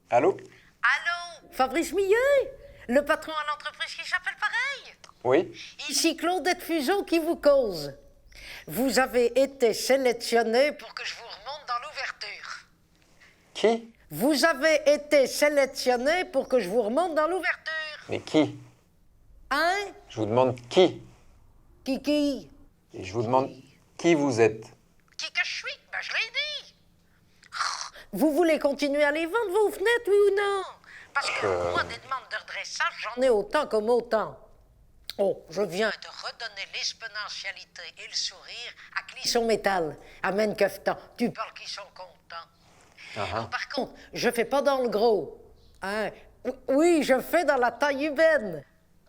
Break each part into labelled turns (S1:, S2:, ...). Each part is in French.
S1: Allô?
S2: Allô, Fabrice Millet, le patron à l'entreprise qui s'appelle pareil.
S1: Oui?
S2: Ici Claudette Fuseau qui vous cause. Vous avez été sélectionné pour que je vous remonte dans l'ouverture.
S1: Qui?
S2: Vous avez été sélectionné pour que je vous remonte dans l'ouverture.
S1: Mais qui?
S2: Hein?
S1: Je vous demande qui?
S2: Kiki?
S1: Et je vous demande qui vous êtes.
S2: Qui que je suis? Ben, je l'ai dit. Vous voulez continuer à les vendre, vos fenêtres, oui ou non? Parce que moi, des demandes de redressage, j'en ai autant comme autant. Oh, je viens de redonner l'exponentialité et le sourire à Clisson Métal, à Menkeftan. Tu parles qu'ils sont contents.
S1: Uh-huh.
S2: Par contre, je fais pas dans le gros. Hein? Oui, je fais dans la taille humaine.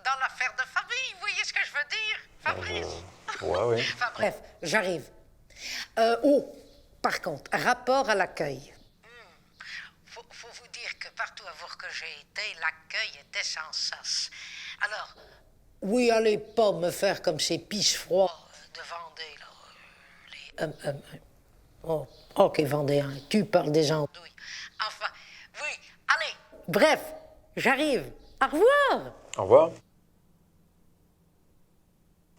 S2: Dans l'affaire de famille, vous voyez ce que je veux dire, Fabrice?
S1: Ouais, oui.
S2: Enfin bref, j'arrive. Par contre, rapport à l'accueil. Faut vous dire que partout à voir que j'ai été, l'accueil était sans sas. Alors, oui, allez pas me faire comme ces pisse froids de Vendée, là. Ok, Vendéen, tu parles des andouilles. Enfin, oui, allez. Bref, j'arrive. Au revoir.
S1: Au revoir.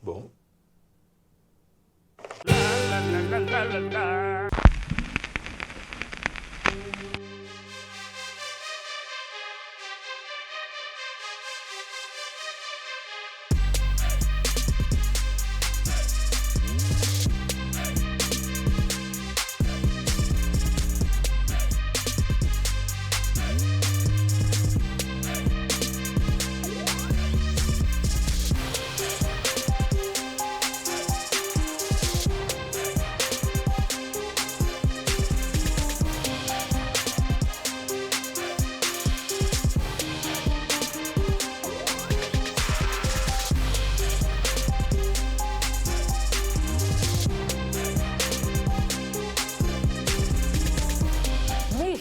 S1: Bon.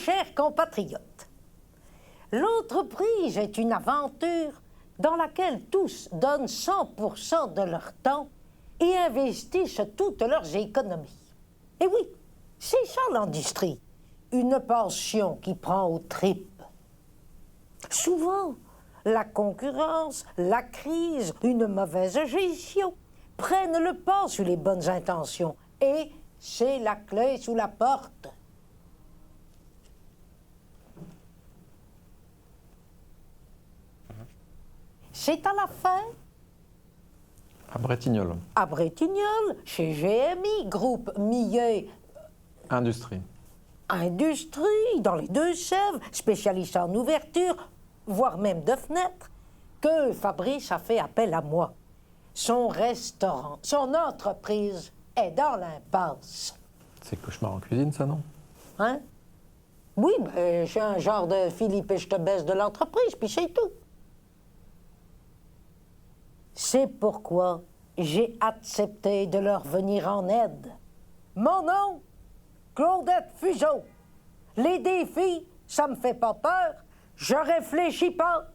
S2: Chers compatriotes, l'entreprise est une aventure dans laquelle tous donnent 100% de leur temps et investissent toutes leurs économies. Et oui, c'est ça l'industrie, une passion qui prend aux tripes. Souvent, la concurrence, la crise, une mauvaise gestion prennent le pas sur les bonnes intentions et c'est la clé sous la porte. C'est à la fin.
S3: À Bretignolles.
S2: À Bretignolles, chez GMI, groupe Millet
S3: Industrie.
S2: Industrie, dans les Deux-Sèvres, spécialiste en ouverture, voire même de fenêtres, que Fabrice a fait appel à moi. Son restaurant, son entreprise est dans l'impasse.
S3: C'est cauchemar en cuisine, ça, non?
S2: Hein? Oui, ben, je suis un genre de Philippe et je te baisse de l'entreprise, puis c'est tout. C'est pourquoi j'ai accepté de leur venir en aide. Mon nom, Claudette Fuseau. Les défis, ça me fait pas peur. Je réfléchis pas.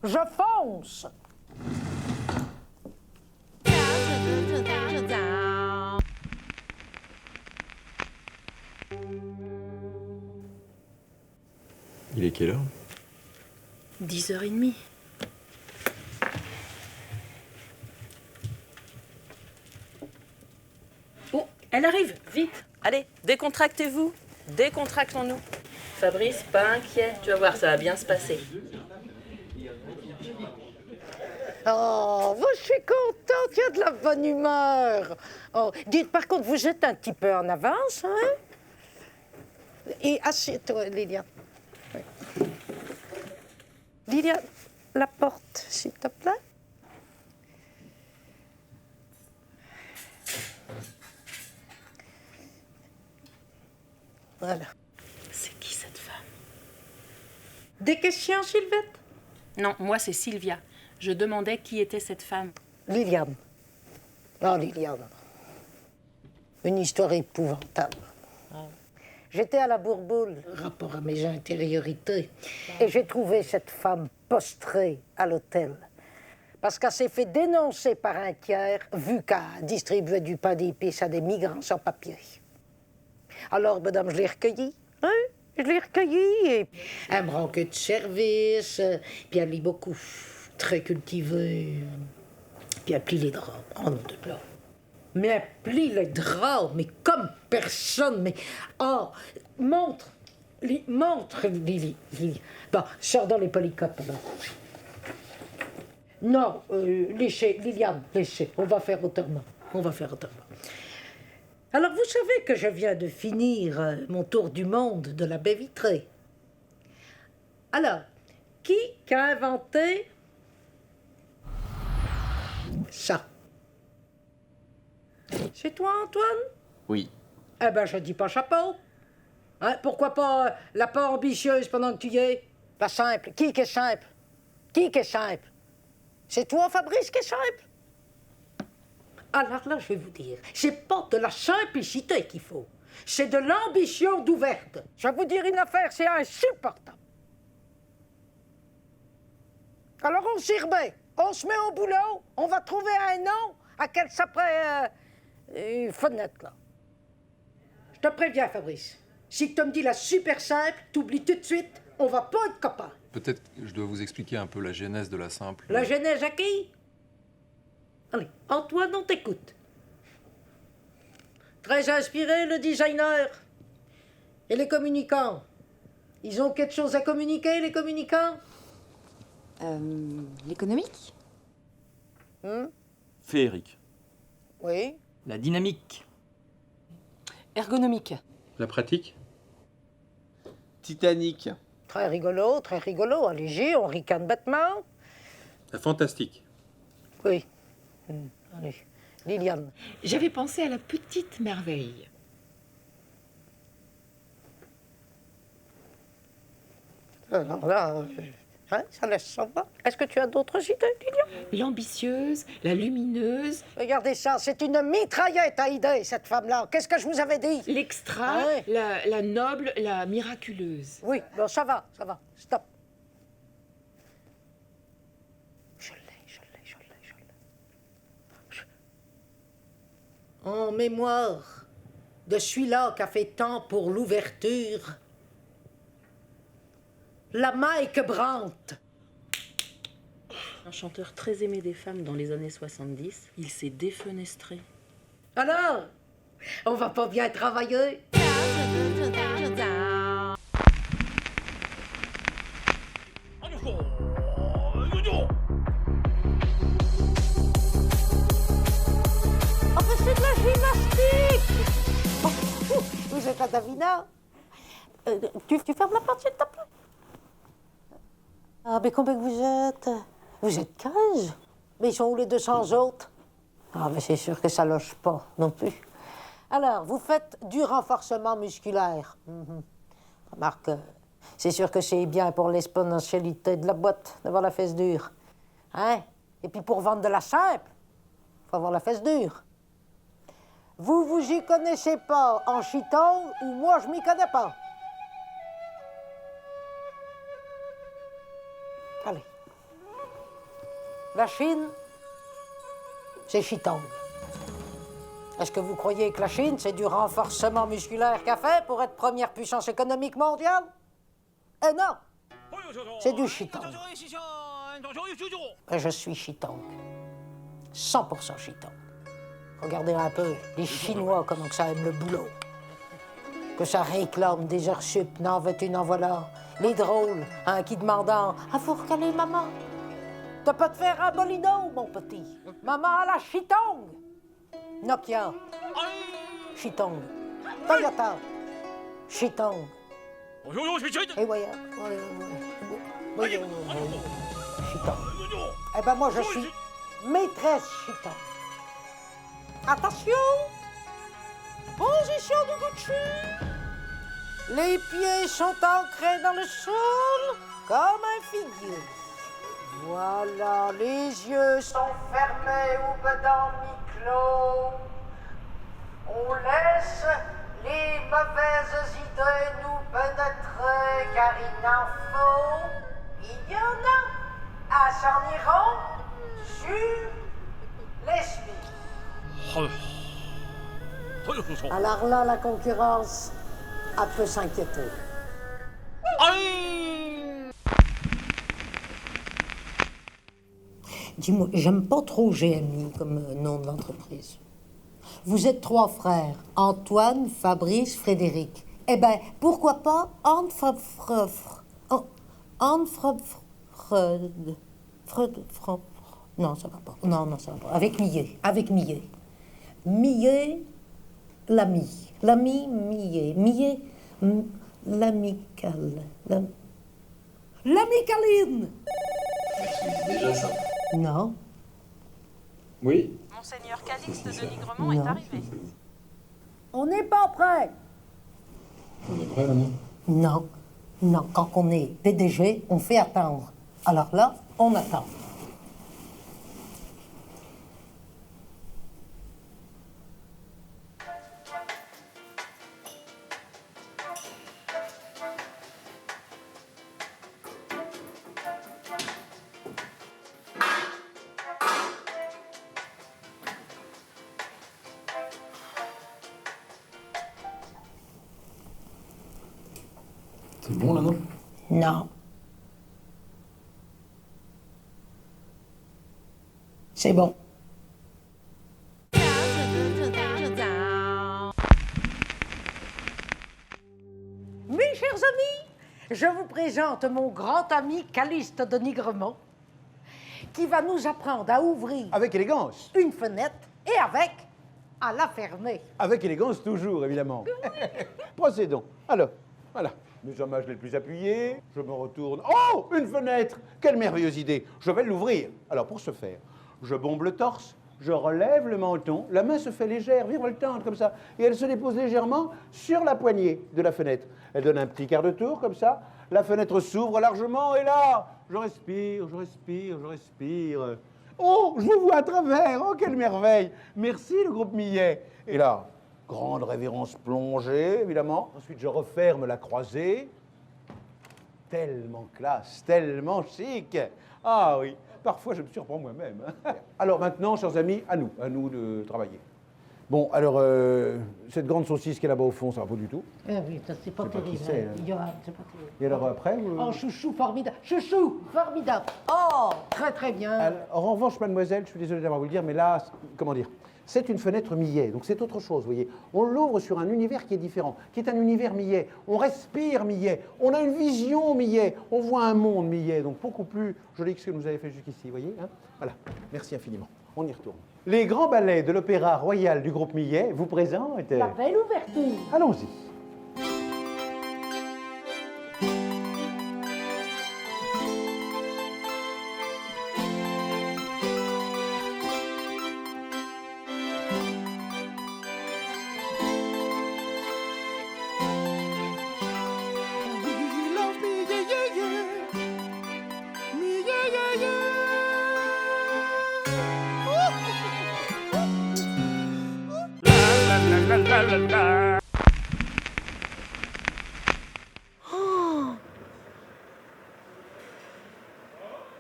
S2: Je fonce.
S3: Il est quelle heure?
S4: 10h30. Oh, elle arrive, vite. Allez, décontractez-vous. Décontractons-nous. Fabrice, pas inquiet. Tu vas voir, ça va bien se passer.
S2: Oh, moi, je suis contente, il y a de la bonne humeur. Oh, dites, par contre, vous êtes un petit peu en avance, hein? Et assieds-toi, Liliane. Oui. Liliane, la porte, s'il te plaît. Voilà.
S4: C'est qui cette femme?
S2: Des questions, Sylvette?
S4: Non, moi c'est Sylvia. Je demandais qui était cette femme.
S2: Liliane. Oh, Liliane. Une histoire épouvantable. J'étais à la Bourboule, rapport à mes intériorités, et j'ai trouvé cette femme postrée à l'hôtel. Parce qu'elle s'est fait dénoncer par un tiers, vu qu'elle distribuait du pain d'épices à des migrants sans papier. Alors, madame, je l'ai recueillie, hein? Je l'ai recueillie et elle me rend que de service, puis elle lit beaucoup, très cultivée. Puis elle plie les draps, en nom de plat. Mais elle plie les draps, mais comme personne, mais... Oh, montre, Lily. Bon, sors dans les polycopes, alors. Non, lécher, Liliane, lécher. On va faire autrement. Alors, vous savez que je viens de finir mon tour du monde de la baie vitrée. Alors, qui a inventé ça? C'est toi, Antoine?
S3: Oui.
S2: Eh ben, je dis pas chapeau. Hein, pourquoi pas la pas ambitieuse pendant que tu y es? La simple. Qui est simple? C'est toi, Fabrice, qui est simple? Alors là, je vais vous dire, c'est pas de la simplicité qu'il faut. C'est de l'ambition d'ouverte. Je vais vous dire une affaire, c'est insupportable. Alors on s'y remet. On se met au boulot. On va trouver un nom à quel s'appelle une fenêtre, là. Je te préviens, Fabrice. Si tu me dis la super simple, t'oublies tout de suite, on va pas être copains.
S3: Peut-être que je dois vous expliquer un peu la genèse de la simple.
S2: La genèse à qui? Allez, Antoine, on t'écoute. Très inspiré, le designer. Et les communicants? Ils ont quelque chose à communiquer, les communicants?
S5: L'économique?
S6: Féerique.
S2: Oui.
S6: La dynamique.
S5: Ergonomique.
S3: La pratique?
S7: Titanic.
S2: Très rigolo, allez-y, on ricane bêtement.
S3: La fantastique.
S2: Oui. Allez, Liliane.
S8: J'avais pensé à la petite merveille.
S2: Alors là, hein, ça laisse sans voix. Est-ce que tu as d'autres idées, Liliane?
S8: L'ambitieuse, la lumineuse,
S2: Regardez ça, c'est une mitraillette à idées, cette femme-là. Qu'est-ce que je vous avais dit?
S8: l'extra,
S2: Ah ouais.
S8: la noble, la miraculeuse.
S2: Oui, bon, ça va, stop. Je l'ai. En mémoire de celui-là qui a fait tant pour l'ouverture, la Mike Brandt.
S4: Un chanteur très aimé des femmes dans les années 70, il s'est défenestré.
S2: Alors, on va pas bien travailler? Oh, mais c'est de la gymnastique! Oh, vous êtes à Davina? Tu fermes la porte, s'il te plaît? Ah, mais combien que vous êtes? Vous êtes 15? Mais ils sont où les 200 autres? Ah, mais c'est sûr que ça loge pas non plus. Alors, vous faites du renforcement musculaire. Remarque, c'est sûr que c'est bien pour l'exponentialité de la boîte d'avoir la fesse dure. Hein? Et puis pour vendre de la simple, faut avoir la fesse dure. Vous y connaissez pas en chiton ou moi je m'y connais pas? Allez. La Chine, c'est Chitong. Est-ce que vous croyez que la Chine, c'est du renforcement musculaire qu'a fait pour être première puissance économique mondiale? Eh non! C'est du Chitong. Et je suis Chitong. 100% Chitong. Regardez un peu les Chinois, comment que ça aime le boulot. Que ça réclame des heures sup, n'en veux-tu, n'en voilà. Les drôles, hein, qui demandant « Ah, faut recaler maman. T'as pas de faire un bolino, mon petit. Maman à la Chitong. Nokia. Chitong. Toyota. Chitong. Et voyons. Chitong. Eh ben moi, je suis maîtresse Chitong. Attention. Position du Gucci. Les pieds sont ancrés dans le sol comme un figuier. Voilà, les yeux sont fermés ou bedant mi-clos. On laisse les mauvaises idées nous pénétrer, car il en faut. Il y en a à s'en iront sur l'esprit. Alors là, la concurrence a peu s'inquiéter. Dis-moi, j'aime pas trop GMI comme nom de l'entreprise. Vous êtes 3 frères, Antoine, Fabrice, Frédéric. Eh ben, pourquoi pas Non, ça va pas. Non, ça va pas. Avec Millet. Millet, l'ami. L'ami Millet. Millet, l'amical. L'amicaline!
S1: Déjà ça.
S2: Non.
S1: Oui.
S4: Monseigneur Calixte de Nigremont
S2: Non.
S4: est arrivé.
S2: On n'est pas prêt.
S1: On est prêt maintenant?
S2: Non, quand on est PDG, on fait attendre. Alors là, on attend.
S1: C'est bon là, non?
S2: Non. C'est bon. Mes chers amis, je vous présente mon grand ami Calixte de Nigremont, qui va nous apprendre à ouvrir
S5: Avec élégance.
S2: une fenêtre et à la fermer.
S5: Avec élégance toujours, évidemment. Procédons. Alors, voilà. Mes hommages les plus appuyés. Je me retourne. Oh, une fenêtre! Quelle merveilleuse idée! Je vais l'ouvrir. Alors, pour ce faire, je bombe le torse, je relève le menton, la main se fait légère, virevoltante comme ça, et elle se dépose légèrement sur la poignée de la fenêtre. Elle donne un petit quart de tour comme ça. La fenêtre s'ouvre largement, et là, je respire. Oh, je vous vois à travers. Oh, quelle merveille! Merci, le groupe Millet. Et là, grande révérence plongée, évidemment. Ensuite, je referme la croisée. Tellement classe, tellement chic. Ah oui, parfois je me surprends moi-même. Alors maintenant, chers amis, à nous de travailler. Bon, alors, cette grande saucisse qui est là-bas au fond, ça va pas du tout.
S2: Ah oui, ça, c'est pas
S5: Je sais pas
S2: terrible.
S5: qui c'est,
S2: hein. Johan, c'est pas terrible.
S5: Et alors après
S2: Oh, chouchou, formidable. Chouchou, formidable. Oh, très bien.
S5: Alors, en revanche, mademoiselle, je suis désolé d'avoir vous le dire, mais là, comment dire, c'est une fenêtre Millet, donc c'est autre chose, vous voyez. On l'ouvre sur un univers qui est différent, qui est un univers Millet. On respire Millet, on a une vision Millet, on voit un monde Millet, donc beaucoup plus joli que ce que vous avez fait jusqu'ici, vous voyez, hein. Voilà, merci infiniment. On y retourne. Les grands ballets de l'Opéra Royal du groupe Millet vous présentent...
S2: La belle ouverture.
S5: Allons-y.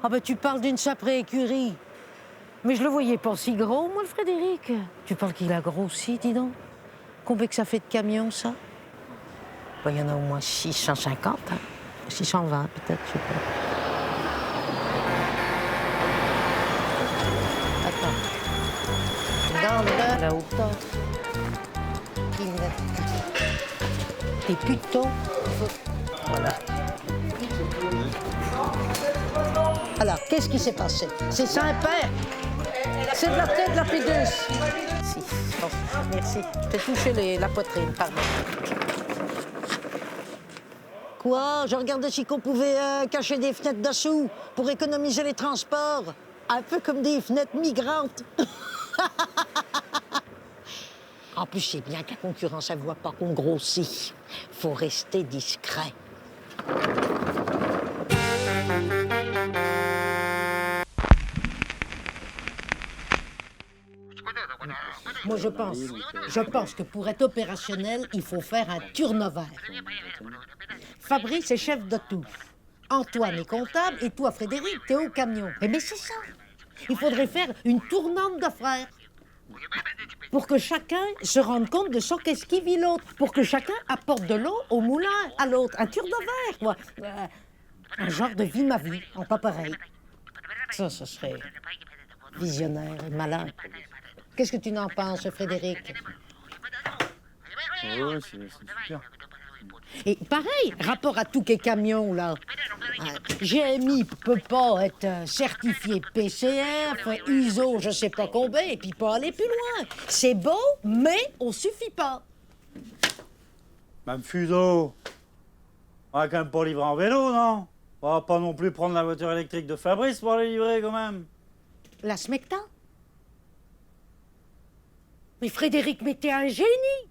S2: Ah ben tu parles d'une sacrée écurie. Mais je le voyais pas si gros, moi, le Frédéric. Tu parles qu'il a grossi, dis donc. Combien que ça fait de camions, ça? Ben, il y en a au moins 650, hein. 620 peut-être, je sais pas. Attends. Regarde la hauteur. Et plutôt... Voilà. Alors, qu'est-ce qui s'est passé? C'est Saint-Père. C'est de la tête de la pédus. Si. Bon, merci. T'as touché la poitrine, pardon. Quoi? Je regardais si qu'on pouvait cacher des fenêtres dessous pour économiser les transports. Un peu comme des fenêtres migrantes. En plus, c'est bien que la concurrence ne voit pas qu'on grossit. Faut rester discret. Moi, je pense que pour être opérationnel, il faut faire un turnover. Fabrice est chef de tout. Antoine est comptable et toi, Frédéric, t'es au camion. Eh bien, c'est ça. Il faudrait faire une tournante de frères. Pour que chacun se rende compte de ce qu'est-ce qui vit l'autre. Pour que chacun apporte de l'eau au moulin à l'autre. Un turnover, quoi. Un genre de vie ma vie, en pas pareil. Ça serait visionnaire et malin. Qu'est-ce que tu n'en penses, Frédéric?
S6: Ouais, c'est super.
S2: Et pareil, rapport à tous les camions, là. GMI peut pas être certifié PCF, ISO, je sais pas combien, et puis pas aller plus loin. C'est beau, mais on suffit pas.
S6: Mme Fuseau, on va quand même pas livrer en vélo, non? On va pas non plus prendre la voiture électrique de Fabrice pour aller livrer, quand même.
S2: La Smecta? Mais Frédéric, mais t'es un génie!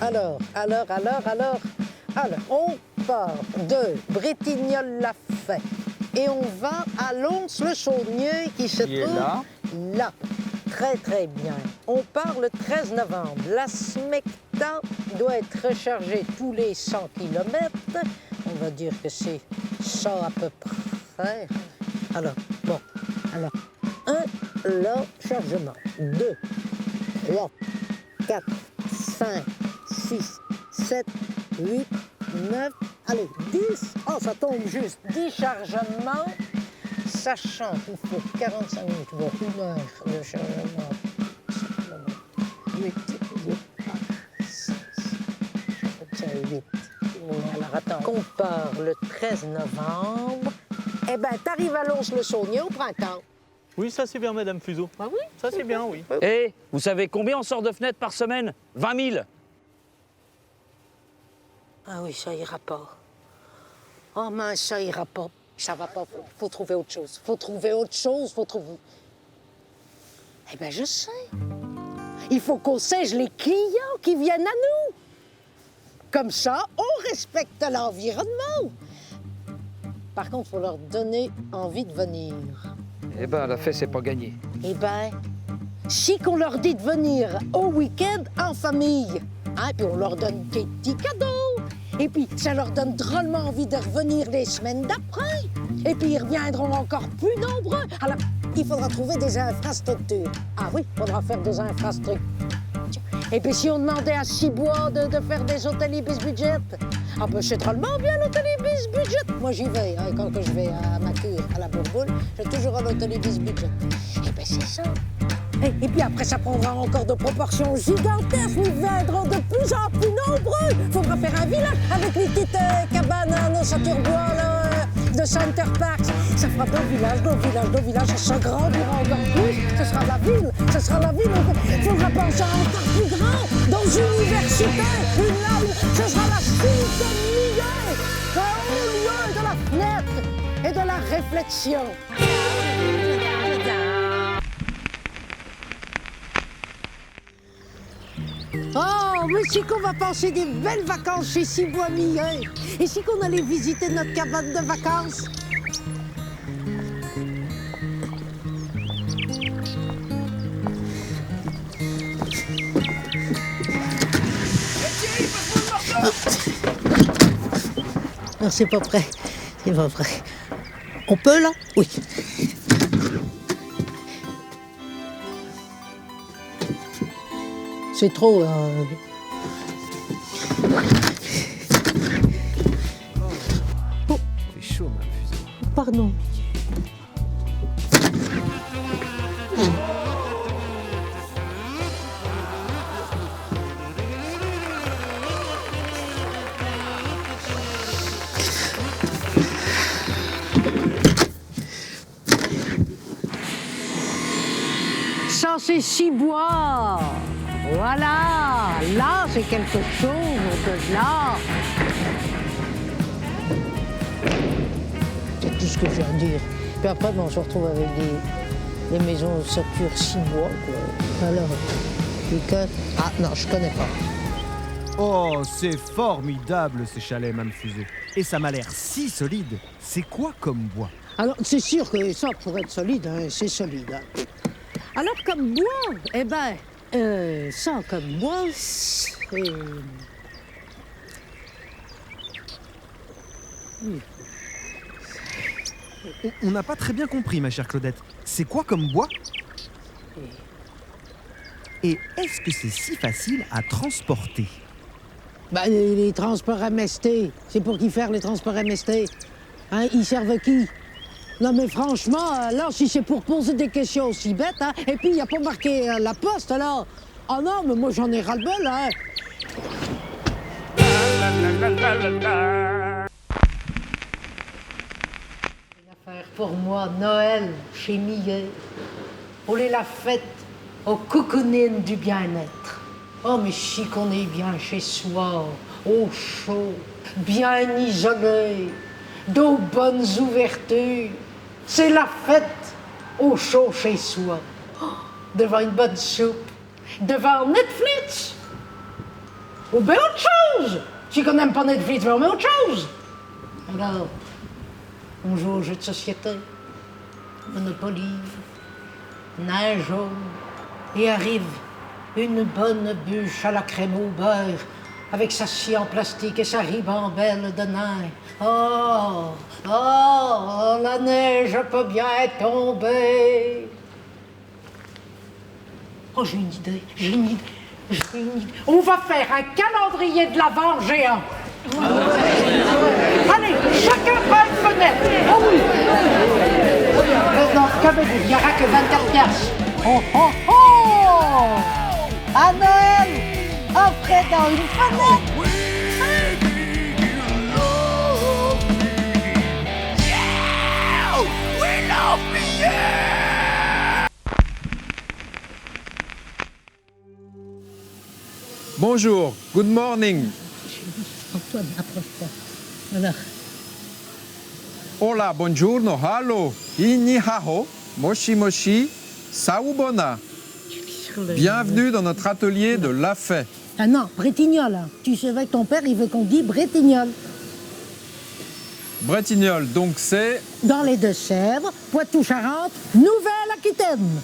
S2: Alors, on part de Bretignolles-la-Fay et on va à Lons-le-Saunier qui se trouve là. Très, très bien. On part le 13 novembre. La Smecta doit être rechargée tous les 100 km. On va dire que c'est ça à peu près. Alors, 1, le chargement. 2, 3, 4, 5, 6, 7, 8, 9, allez, 10. Oh, ça tombe juste. 10 chargements, sachant qu'il faut 45 minutes, voire 1 heure de chargement. 8, 8. Alors, attends. Qu'on part le 13 novembre. Eh bien, t'arrives à Lons-le-Saunier au printemps.
S7: Oui, ça c'est bien, Madame Fuseau.
S2: Ah oui?
S7: Ça c'est bien, oui.
S9: Eh, vous savez combien on sort de fenêtres par semaine? 20 000.
S2: Ah oui, ça ira pas. Oh mince, ça ira pas. Ça va pas. Faut trouver autre chose. Faut trouver. Eh bien, je sais. Il faut qu'on sèche les clients qui viennent à nous. Comme ça, on respecte l'environnement. Par contre, il faut leur donner envie de venir.
S10: Eh ben, la fête, c'est pas gagné.
S2: Eh ben, si qu'on leur dit de venir au week-end en famille, hein, puis on leur donne des petits cadeaux, et puis ça leur donne drôlement envie de revenir les semaines d'après, et puis ils reviendront encore plus nombreux. Alors, il faudra trouver des infrastructures. Ah oui, il faudra faire des infrastructures. Et puis si on demandait à Cibois de faire des hôtels Ibis Budget, ah ben c'est drôlement bien l'hôtel Ibis Budget. Moi j'y vais, hein, quand je vais à ma cure, à la Bourboule, je vais toujours à l'hôtel Ibis Budget. Et ben c'est ça. Et puis après ça prendra encore de proportions gigantesques, ils viendront de plus en plus nombreux. Il faudra faire un village avec les petites cabanes en ossature bois là, de Center Park. Ça fera deux villages, ça s'agrandira encore plus. Ce sera la ville. Il faudra penser à encore plus grand, dans une université, une ligne. Ce sera la suite au lieu de la fenêtre et de la réflexion. Oh, mais si qu'on va passer des belles vacances chez Cibois-Millet. Et si qu'on allait visiter notre cabane de vacances. Non, c'est pas prêt. On peut, là? Oui. C'est trop... Oh.
S10: C'est chaud, ma Fuseau.
S2: Pardon. Ça, c'est Cibois. Voilà, là, c'est quelque chose de là. C'est tout ce que j'ai à dire. Puis après, on se retrouve avec des maisons ossature Cibois, quoi. Alors, ah non, je connais pas.
S11: Oh, c'est formidable ces chalets, Mme Fuseau. Et ça m'a l'air si solide. C'est quoi comme bois?
S2: Alors, c'est sûr que ça, pour être solide, hein, c'est solide. Hein. Alors, comme bois, eh ben, ça, comme bois, c'est...
S11: On n'a pas très bien compris, ma chère Claudette. C'est quoi comme bois? Et est-ce que c'est si facile à transporter?
S2: Ben, les transports MST, c'est pour qui faire les transports MST? Hein, ils servent qui? Non, mais franchement, là, si c'est pour poser des questions aussi bêtes, hein, et puis il n'y a pas marqué la poste, là. Oh non, mais moi, j'en ai ras-le-bol, hein. L'affaire pour moi, Noël, chez Millet. On est la fête au cocooning du bien-être. Oh, mais si qu'on est bien chez soi, au chaud, bien isolé, d'aux bonnes ouvertures. C'est la fête au chaud chez soi, devant une bonne soupe, devant Netflix. Ou bien autre chose. Si on n'aime pas Netflix, on met autre chose. Alors, on joue aux jeux de société, Monopoly, nain jaune, et arrive une bonne bûche à la crème au beurre, avec sa scie en plastique et sa ribambelle de nain. Oh, oh, la neige peut bien tomber. Oh, j'ai une idée. On va faire un calendrier de l'Avent géant. Allez, chacun prend une fenêtre. Oh oui. Non, calmez-vous, il n'y aura que 24 piastres. Oh, oh, oh. À Noël, offrez dans une fenêtre.
S3: Bonjour, good morning.
S2: Antoine, approche-toi. Voilà.
S3: Hola, buongiorno, hallo, inihao, moshi moshi, saubona. Bienvenue dans notre atelier de Lafay.
S2: Ah non, Bretignolles. Hein. Tu savais que ton père, il veut qu'on dise Bretignolles.
S3: Bretignolles, donc c'est...
S2: Dans les Deux-Sèvres, Poitou-Charentes, Nouvelle-Aquitaine.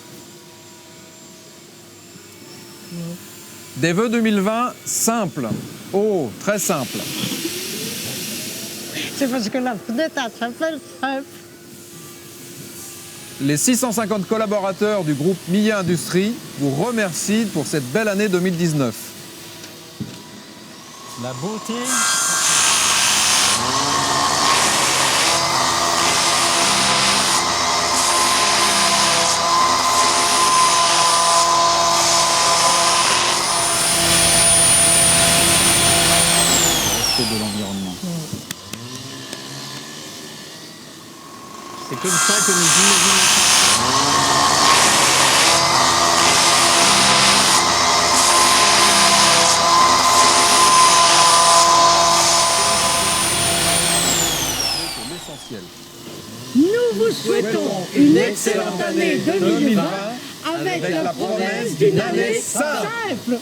S3: Des vœux 2020 simples. Oh, très simple.
S2: C'est parce que la fenêtre, elle s'appelle simple.
S3: Les 650 collaborateurs du groupe Millet Industrie vous remercient pour cette belle année 2019.
S6: La beauté. De l'environnement. C'est comme ça que nous imaginons.
S3: L'essentiel.
S2: Nous vous souhaitons une excellente année 2020 avec la promesse d'une année simple.